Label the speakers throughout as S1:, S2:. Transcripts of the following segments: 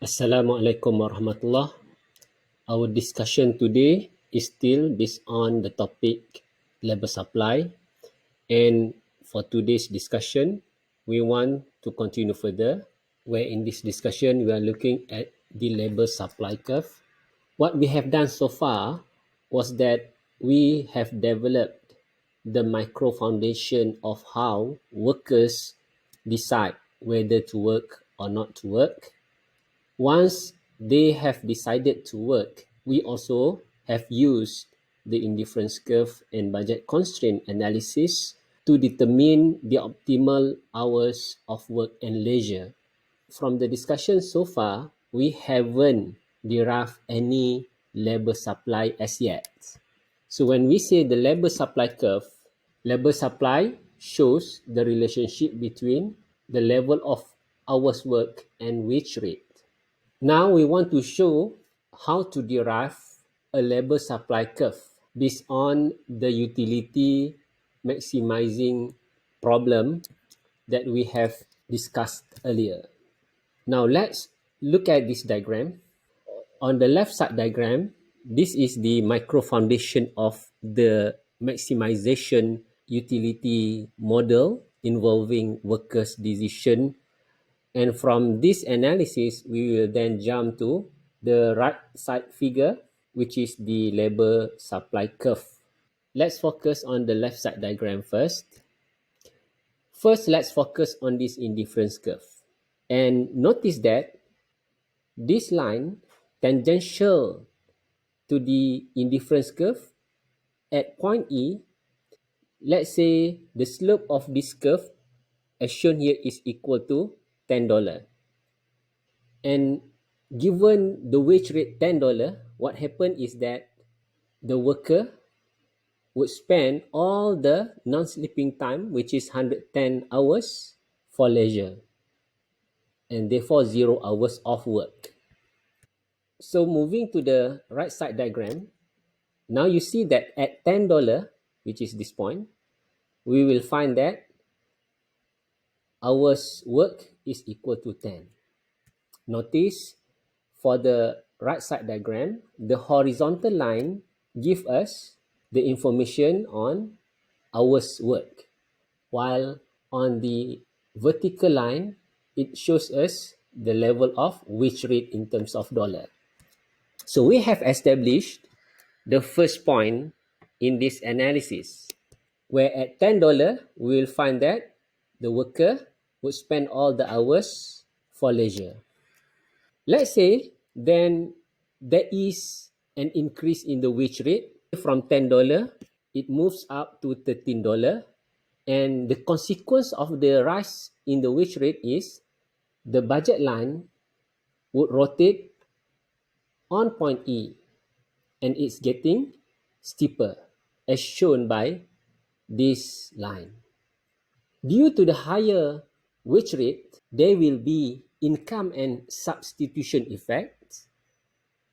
S1: Assalamualaikum warahmatullah. Our discussion today is still based on the topic labor supply, and for today's discussion we want to continue further, where in this discussion we are looking at the labor supply curve. What we have done so far was that we have developed the micro foundation of how workers decide whether to work or not to work. Once they have decided to work, we also have used the indifference curve and budget constraint analysis to determine the optimal hours of work and leisure. From the discussion so far, we haven't derived any labor supply as yet. So when we say the labor supply curve, labor supply shows the relationship between the level of hours work and wage rate. Now we want to show how to derive a labor supply curve based on the utility maximizing problem that we have discussed earlier. Now let's look at this diagram. On the left side diagram, this is the micro foundation of the maximization utility model involving workers' decision. And from this analysis, we will then jump to the right side figure, which is the labor supply curve. Let's focus on the left side diagram first. First, let's focus on this indifference curve. And notice that this line tangential to the indifference curve at point E, let's say the slope of this curve as shown here is equal to $10. And given the wage rate $10, what happened is that the worker would spend all the non-sleeping time, which is 110 hours, for leisure, and therefore 0 hours of work. So moving to the right side diagram, now you see that at $10, which is this point, we will find that hours work is equal to 10. Notice for the right side diagram, the horizontal line gives us the information on hours work, while on the vertical line, it shows us the level of wage rate in terms of dollar. So we have established the first point in this analysis, where at $10, we will find that the worker would spend all the hours for leisure. Let's say then there is an increase in the wage rate from $10, it moves up to $13, and the consequence of the rise in the wage rate is the budget line would rotate on point E, and it's getting steeper as shown by this line. Due to the higher wage rate, there will be income and substitution effects.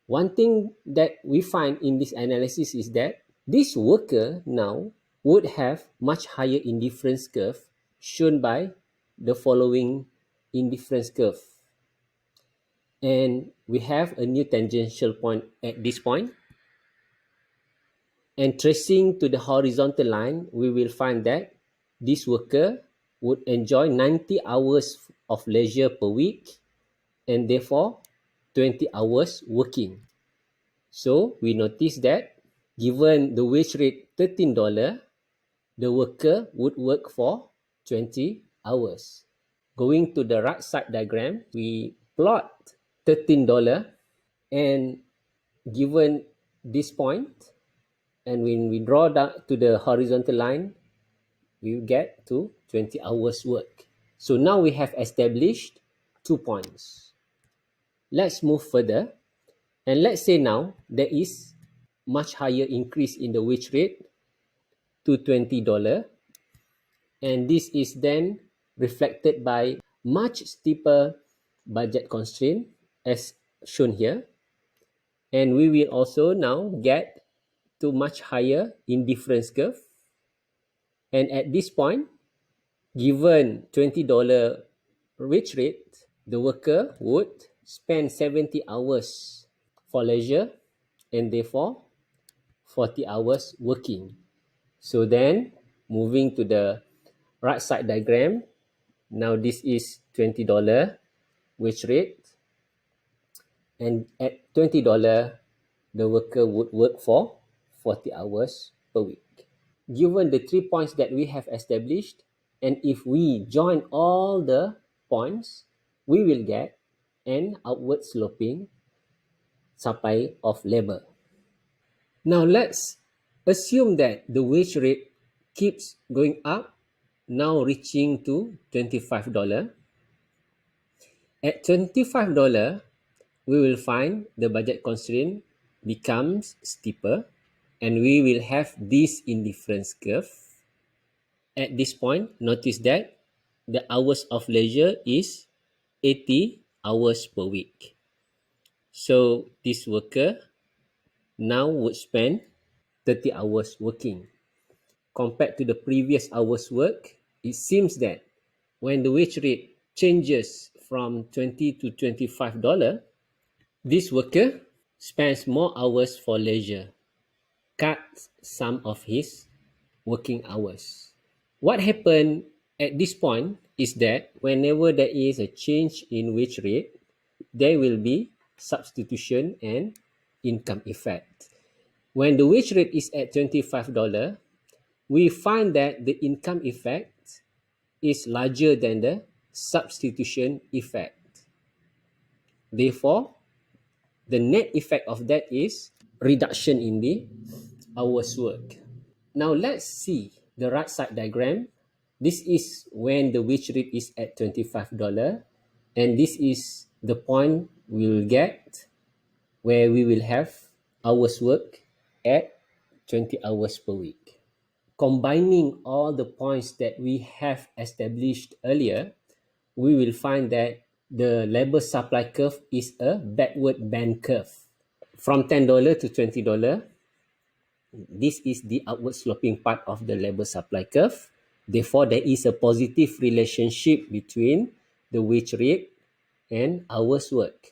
S1: One thing that we find in this analysis is that this worker now would have much higher indifference curve shown by the following indifference curve. And we have a new tangential point at this point. And tracing to the horizontal line, we will find that this worker would enjoy 90 hours of leisure per week and therefore 20 hours working. So we notice that given the wage rate $13, the worker would work for 20 hours. Going to the right side diagram, we plot $13, and given this point, and when we draw down to the horizontal line, we get to 20 hours work. So now we have established 2 points. Let's move further, and let's say now there is much higher increase in the wage rate to $20, and this is then reflected by much steeper budget constraint as shown here, and we will also now get to much higher indifference curve. And at this point, given $20 wage rate, the worker would spend 70 hours for leisure and therefore 40 hours working. So then, moving to the right side diagram, now this is $20 wage rate, and at $20, the worker would work for 40 hours per week. Given the 3 points that we have established, and if we join all the points, we will get an outward sloping supply of labor. Now let's assume that the wage rate keeps going up, now reaching to $25. At $25, we will find the budget constraint becomes steeper, and we will have this indifference curve. At this point, notice that the hours of leisure is 80 hours per week. So this worker now would spend 30 hours working. Compared to the previous hours work, it seems that when the wage rate changes from 20 to $25, this worker spends more hours for leisure, cuts some of his working hours. What happened at this point is that whenever there is a change in wage rate, there will be substitution and income effect. When the wage rate is at $25, we find that the income effect is larger than the substitution effect. Therefore, the net effect of that is reduction in the hours work. Now let's see the right side diagram. This is when the wage rate is at $25, and this is the point we will get where we will have hours work at 20 hours per week. Combining all the points that we have established earlier, we will find that the labor supply curve is a backward bend curve. From $10 to $20, this is the upward sloping part of the labor supply curve. Therefore, there is a positive relationship between the wage rate and hours work.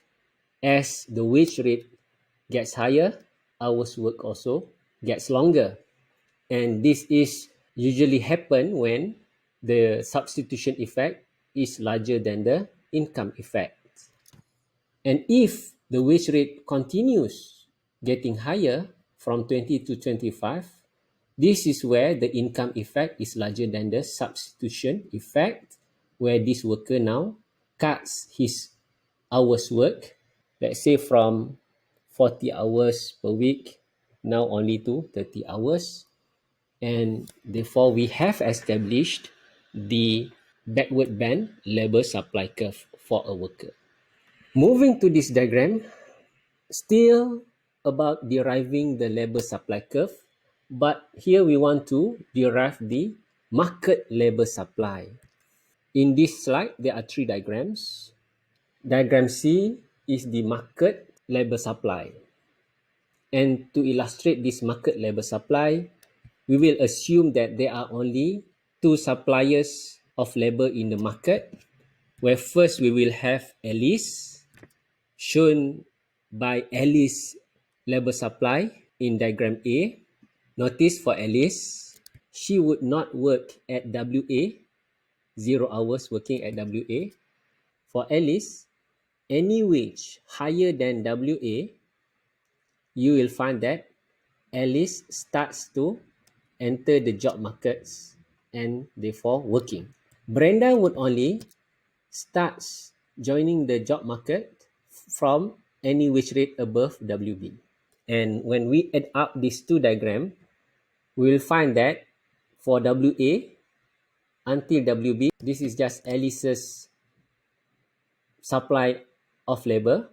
S1: As the wage rate gets higher, hours work also gets longer. And this is usually happen when the substitution effect is larger than the income effect. And if the wage rate continues getting higher from 20 to 25, this is where the income effect is larger than the substitution effect, where this worker now cuts his hours work, let's say from 40 hours per week, now only to 30 hours. And therefore, we have established the backward bend labor supply curve for a worker. Moving to this diagram, still about deriving the labor supply curve, but here we want to derive the market labor supply. In this slide, there are three diagrams. Diagram C is the market labor supply. And to illustrate this market labor supply, we will assume that there are only two suppliers of labor in the market, where first we will have Alice, shown by Alice labor supply in diagram A. Notice for Alice, she would not work at WA, 0 hours working at WA. For Alice, any wage higher than WA, you will find that Alice starts to enter the job markets and therefore working. Brenda would only starts joining the job market from any wage rate above WB. And when we add up these two diagrams, we will find that for WA until WB, this is just Alice's supply of labor,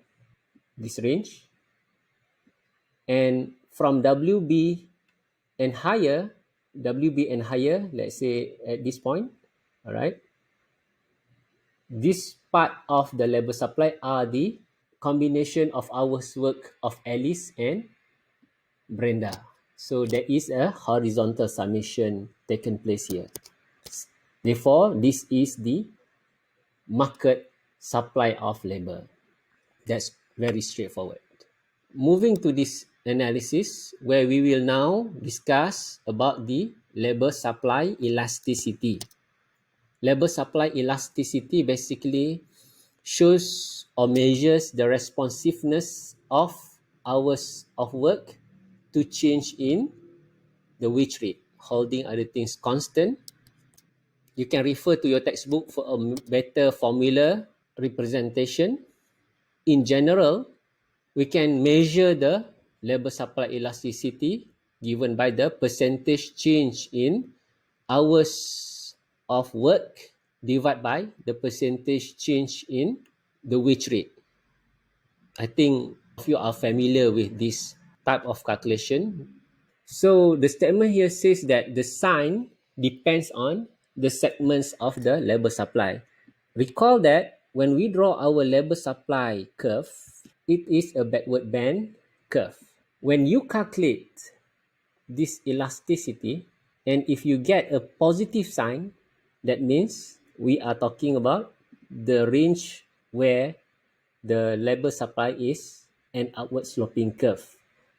S1: this range. And from WB and higher, let's say at this point, all right, this part of the labor supply are the combination of hours work of Alice and Brenda. So there is a horizontal summation taken place here. Therefore, this is the market supply of labor. That's very straightforward. Moving to this analysis, where we will now discuss about the labor supply elasticity. Labor supply elasticity basically shows or measures the responsiveness of hours of work to change in the wage rate. Holding other things constant, you can refer to your textbook for a better formula representation. In general, we can measure the labor supply elasticity given by the percentage change in hours of work divided by the percentage change in the wage rate. I think of you are familiar with this type of calculation. So the statement here says that the sign depends on the segments of the labor supply. Recall that when we draw our labor supply curve, it is a backward bend curve. When you calculate this elasticity, and if you get a positive sign, that means we are talking about the range where the labor supply is an upward sloping curve.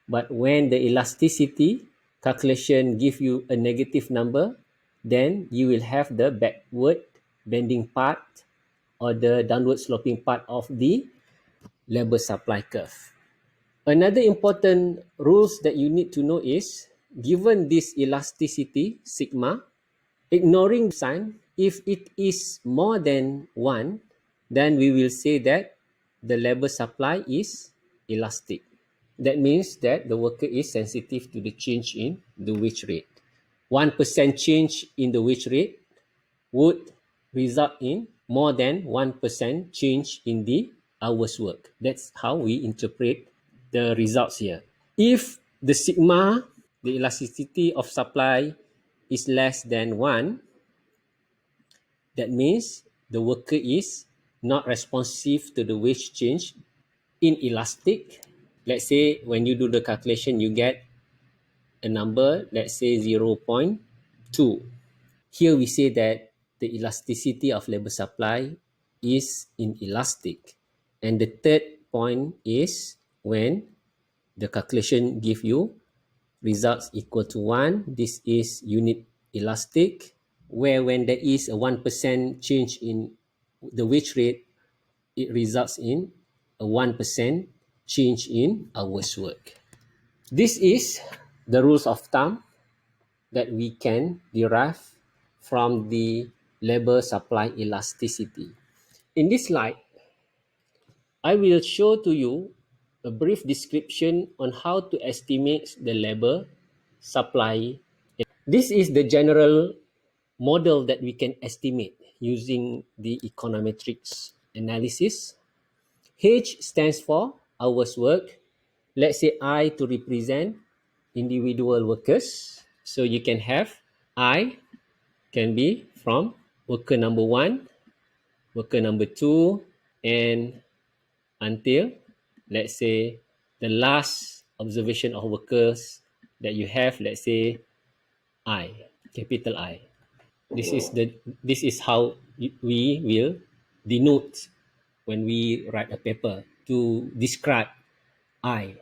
S1: But when the elasticity calculation give you a negative number, then you will have the backward bending part or the downward sloping part of the labor supply curve. Another important rules that you need to know is, given this elasticity sigma, ignoring sign, if it is more than 1, then we will say that the labor supply is elastic. That means that the worker is sensitive to the change in the wage rate. 1% change in the wage rate would result in more than 1% change in the hours work. That's how we interpret the results here. If the sigma, the elasticity of supply, is less than 1, that means the worker is not responsive to the wage change, inelastic. Let's say when you do the calculation, you get a number, let's say 0.2. Here we say that the elasticity of labor supply is inelastic. And the third point is when the calculation give you results equal to 1, this is unit elastic, where when there is a 1% change in the wage rate, it results in a 1% change in hours work. This is the rules of thumb that we can derive from the labor supply elasticity. In this slide, I will show to you a brief description on how to estimate the labor supply. This is the general model that we can estimate using the econometrics analysis. H stands for hours work. Let's say I to represent individual workers. So you can have I can be from worker number 1, worker number 2, and until, let's say, the last observation of workers that you have, let's say I, capital I. This is how we will denote when we write a paper to describe I.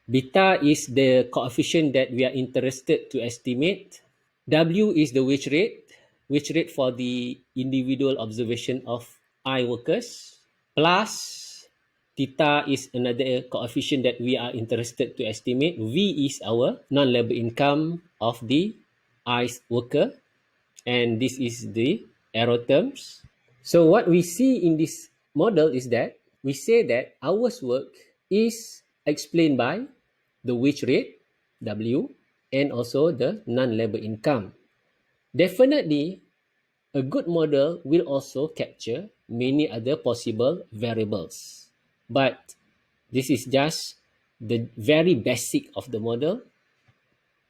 S1: Beta is the coefficient that we are interested to estimate. W is the wage rate for the individual observation of I workers, plus theta is another coefficient that we are interested to estimate. V is our non-labor income of the I worker, and this is the error terms. So what we see in this model is that we say that hours work is explained by the wage rate, W, and also the non-labor income. Definitely, a good model will also capture many other possible variables. But this is just the very basic of the model.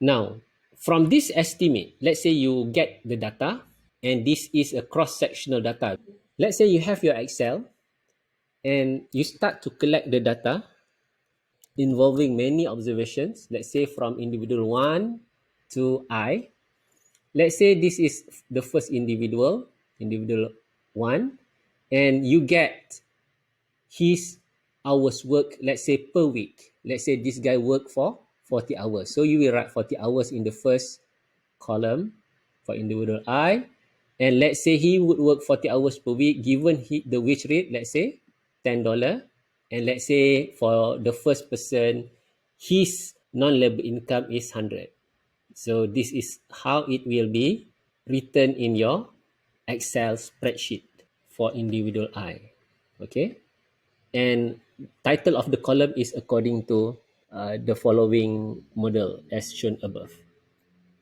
S1: Now, from this estimate, let's say you get the data, and this is a cross-sectional data. Let's say you have your Excel, and you start to collect the data involving many observations, let's say from individual 1 to I. Let's say this is the first individual 1, and you get his hours work, let's say per week. Let's say this guy work for 40 hours. So you will write 40 hours in the first column for individual I. And let's say he would work 40 hours per week given the wage rate, let's say $10. And let's say for the first person, his non-labor income is 100. So this is how it will be written in your Excel spreadsheet for individual I. Okay. And title of the column is according to the following model as shown above.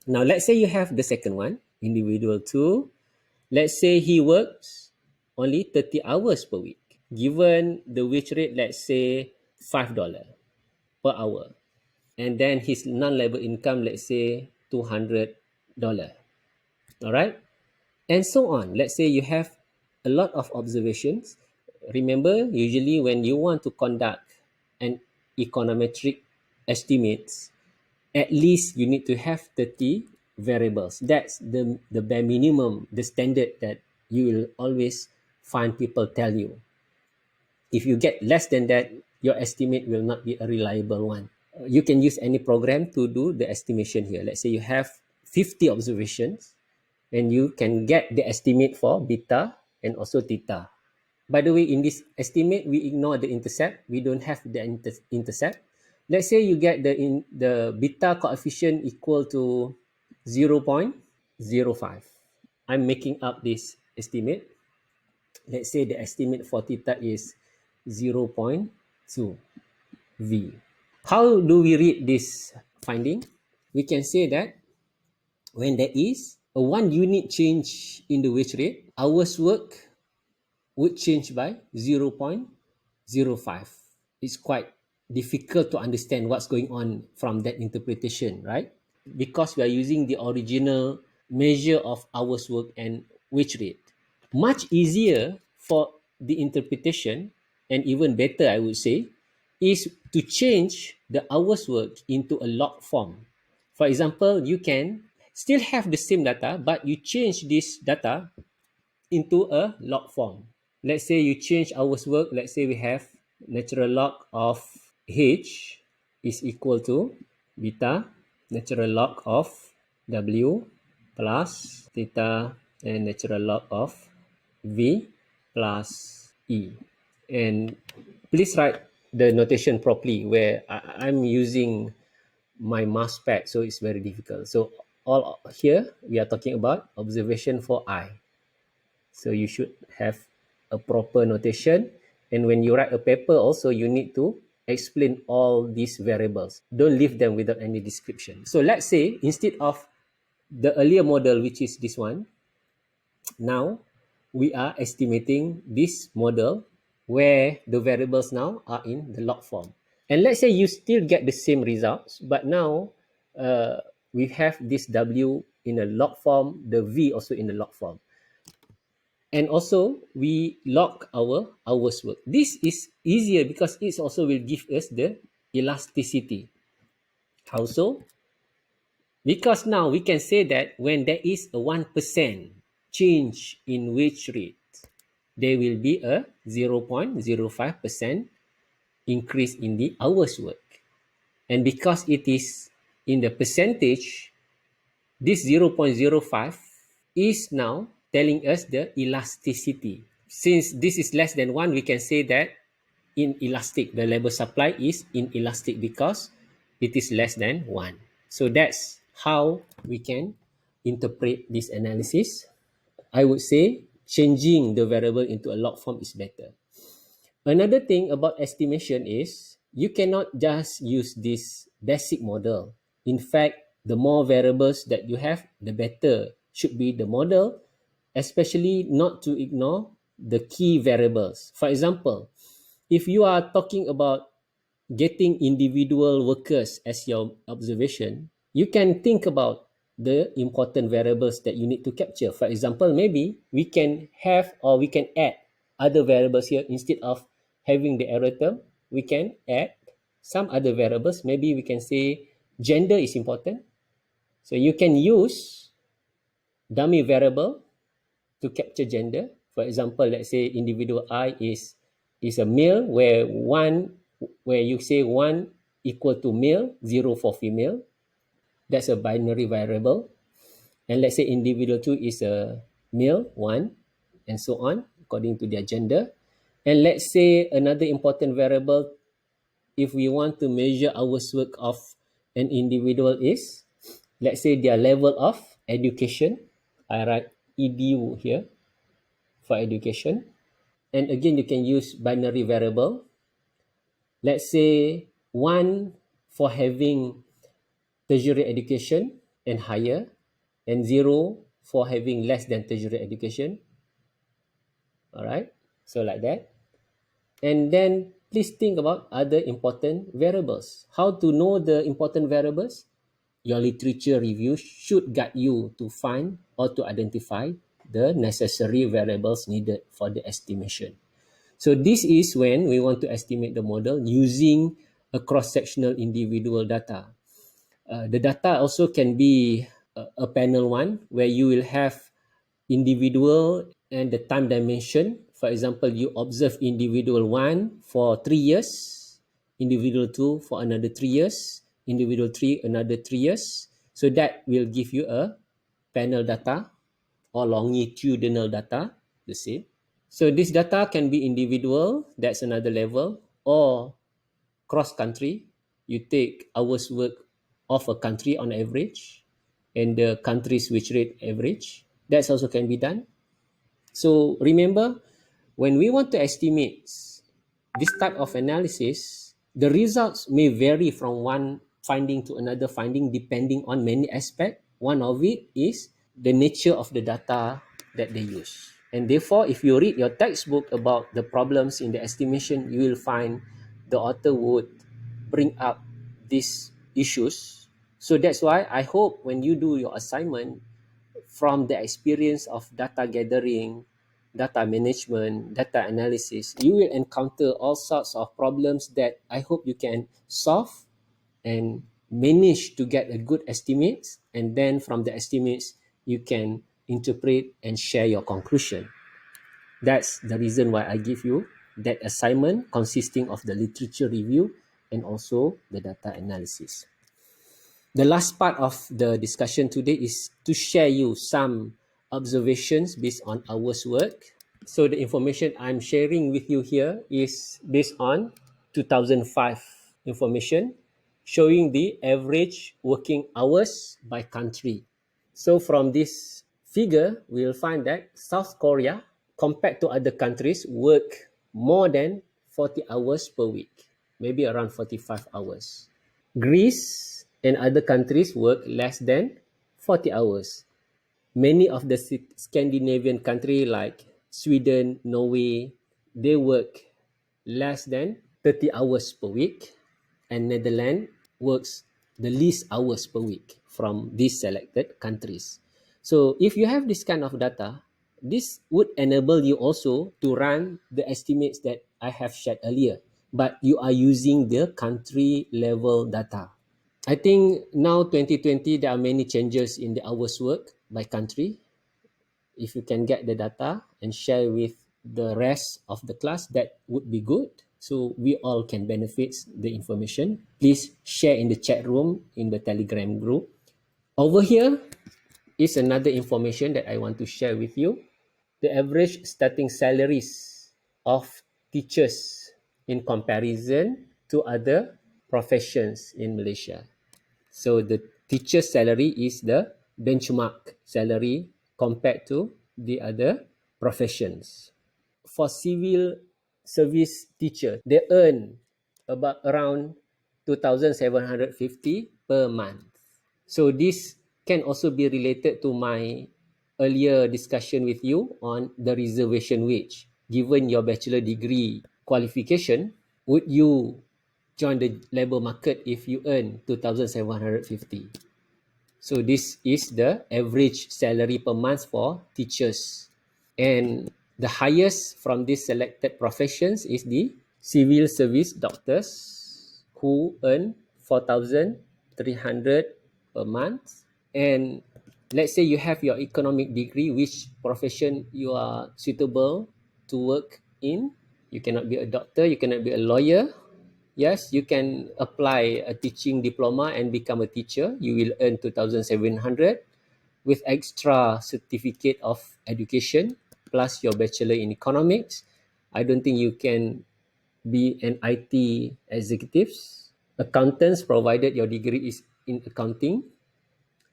S1: Now, let's say you have the second one, individual 2. Let's say he works only 30 hours per week. Given the wage rate, let's say $5 per hour. And then his non-labor income, let's say $200. All right. And so on. Let's say you have a lot of observations. Remember, usually when you want to conduct an econometric estimates, at least you need to have 30 variables. That's the bare minimum, the standard that you will always find people tell you. If you get less than that, your estimate will not be a reliable one. You can use any program to do the estimation here. Let's say you have 50 observations and you can get the estimate for beta and also theta. By the way, in this estimate, we ignore the intercept. We don't have the intercept. Let's say you get the beta coefficient equal to 0.05. I'm making up this estimate. Let's say the estimate for theta is 0.2 V. How do we read this finding? We can say that when there is a 1 unit change in the wage rate, hours work would change by 0.05. It's quite difficult to understand what's going on from that interpretation, right? Because we are using the original measure of hours work and wage rate. Much easier for the interpretation, and even better, I would say, is to change the hours work into a log form. For example, you can still have the same data, but you change this data into a log form. Let's say you change hours work. Let's say we have natural log of H is equal to beta natural log of W plus theta and natural log of V plus E. And please write the notation properly where I'm using my mouse pad, so it's very difficult. So all here we are talking about observation for I. So you should have a proper notation. And when you write a paper also, you need to explain all these variables. Don't leave them without any description. So let's say instead of the earlier model, which is this one, now we are estimating this model where the variables now are in the log form. And let's say you still get the same results, but now we have this W in a log form, the V also in the log form. And also we log our hours work. This is easier because it also will give us the elasticity. How so? Because now we can say that when there is a 1% change in wage rate, there will be a 0.05% increase in the hours work. And because it is in the percentage, this 0.05 is now telling us the elasticity. Since this is less than 1, we can say that inelastic, the labor supply is inelastic because it is less than 1. So that's how we can interpret this analysis. I would say changing the variable into a log form is better. Another thing about estimation is you cannot just use this basic model. In fact, the more variables that you have, the better should be the model, especially not to ignore the key variables. For example, if you are talking about getting individual workers as your observation, you can think about the important variables that you need to capture. For example, maybe we can have or we can add other variables here instead of having the error term. We can add some other variables. Maybe we can say gender is important. So you can use dummy variable to capture gender. For example, let's say individual I is is a male where you say 1 equal to male, 0 for female. That's a binary variable. And let's say individual 2 is a male 1, and so on according to their gender. And let's say another important variable, if we want to measure hours work of an individual, is, let's say, their level of education. I write edu here for education. And again, you can use binary variable. Let's say 1 for having tertiary education and higher, and 0 for having less than tertiary education. All right, so like that. And then please think about other important variables. How to know the important variables? Your literature review should guide you to find or to identify the necessary variables needed for the estimation. So this is when we want to estimate the model using a cross-sectional individual data. The data also can be a panel one, where you will have individual and the time dimension. For example, you observe individual 1 for 3 years, individual 2 for another 3 years, individual 3 another 3 years. So that will give you a panel data or longitudinal data, the same. So this data can be individual, that's another level, or cross country. You take hours work of a country on average and the countries which rate average. That also can be done. So remember, when we want to estimate this type of analysis, the results may vary from one finding to another finding depending on many aspects. One of it is the nature of the data that they use. And therefore, if you read your textbook about the problems in the estimation, you will find the author would bring up these issues. So that's why I hope when you do your assignment, from the experience of data gathering, data management, data analysis, you will encounter all sorts of problems that I hope you can solve and manage to get a good estimates. And then from the estimates, you can interpret and share your conclusion. That's the reason why I give you that assignment consisting of the literature review and also the data analysis. The last part of the discussion today is to share you some observations based on hours work. So the information I'm sharing with you here is based on 2005 information showing the average working hours by country. So from this figure, we'll find that South Korea, compared to other countries, work more than 40 hours per week, maybe around 45 hours. Greece and other countries work less than 40 hours. Many of the Scandinavian countries like Sweden, Norway, they work less than 30 hours per week, and Netherlands works the least hours per week from these selected countries. So if you have this kind of data, this would enable you also to run the estimates that I have shared earlier, but you are using the country level data. I think now 2020, there are many changes in the hours work by country. If you can get the data and share with the rest of the class, that would be good. So we all can benefit the information. Please share in the chat room, in the Telegram group. Over here is another information that I want to share with you. The average starting salaries of teachers in comparison to other professions in Malaysia. So the teacher salary is the benchmark salary compared to the other professions. For civil service teacher, they earn about around 2,750 per month. So this can also be related to my earlier discussion with you on the reservation wage. Given your bachelor degree qualification, would you join the labor market if you earn 2,750? So this is the average salary per month for teachers. And the highest from these selected professions is the civil service doctors, who earn 4,300 per month. And let's say you have your economic degree, which profession you are suitable to work in. You cannot be a doctor, you cannot be a lawyer. Yes, you can apply a teaching diploma and become a teacher. You will earn 2,700 with extra certificate of education plus your bachelor in economics. I don't think you can be an IT executives. Accountants, provided your degree is in accounting.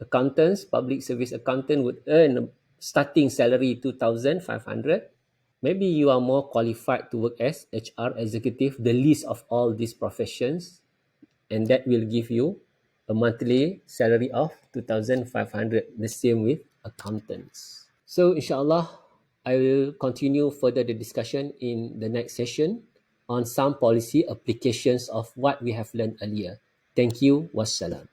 S1: Accountants, public service accountant would earn a starting salary 2,500. Maybe you are more qualified to work as HR executive, the least of all these professions, and that will give you a monthly salary of 2,500. The same with accountants. So inshallah, I will continue further the discussion in the next session on some policy applications of what we have learned earlier. Thank you. Wassalam.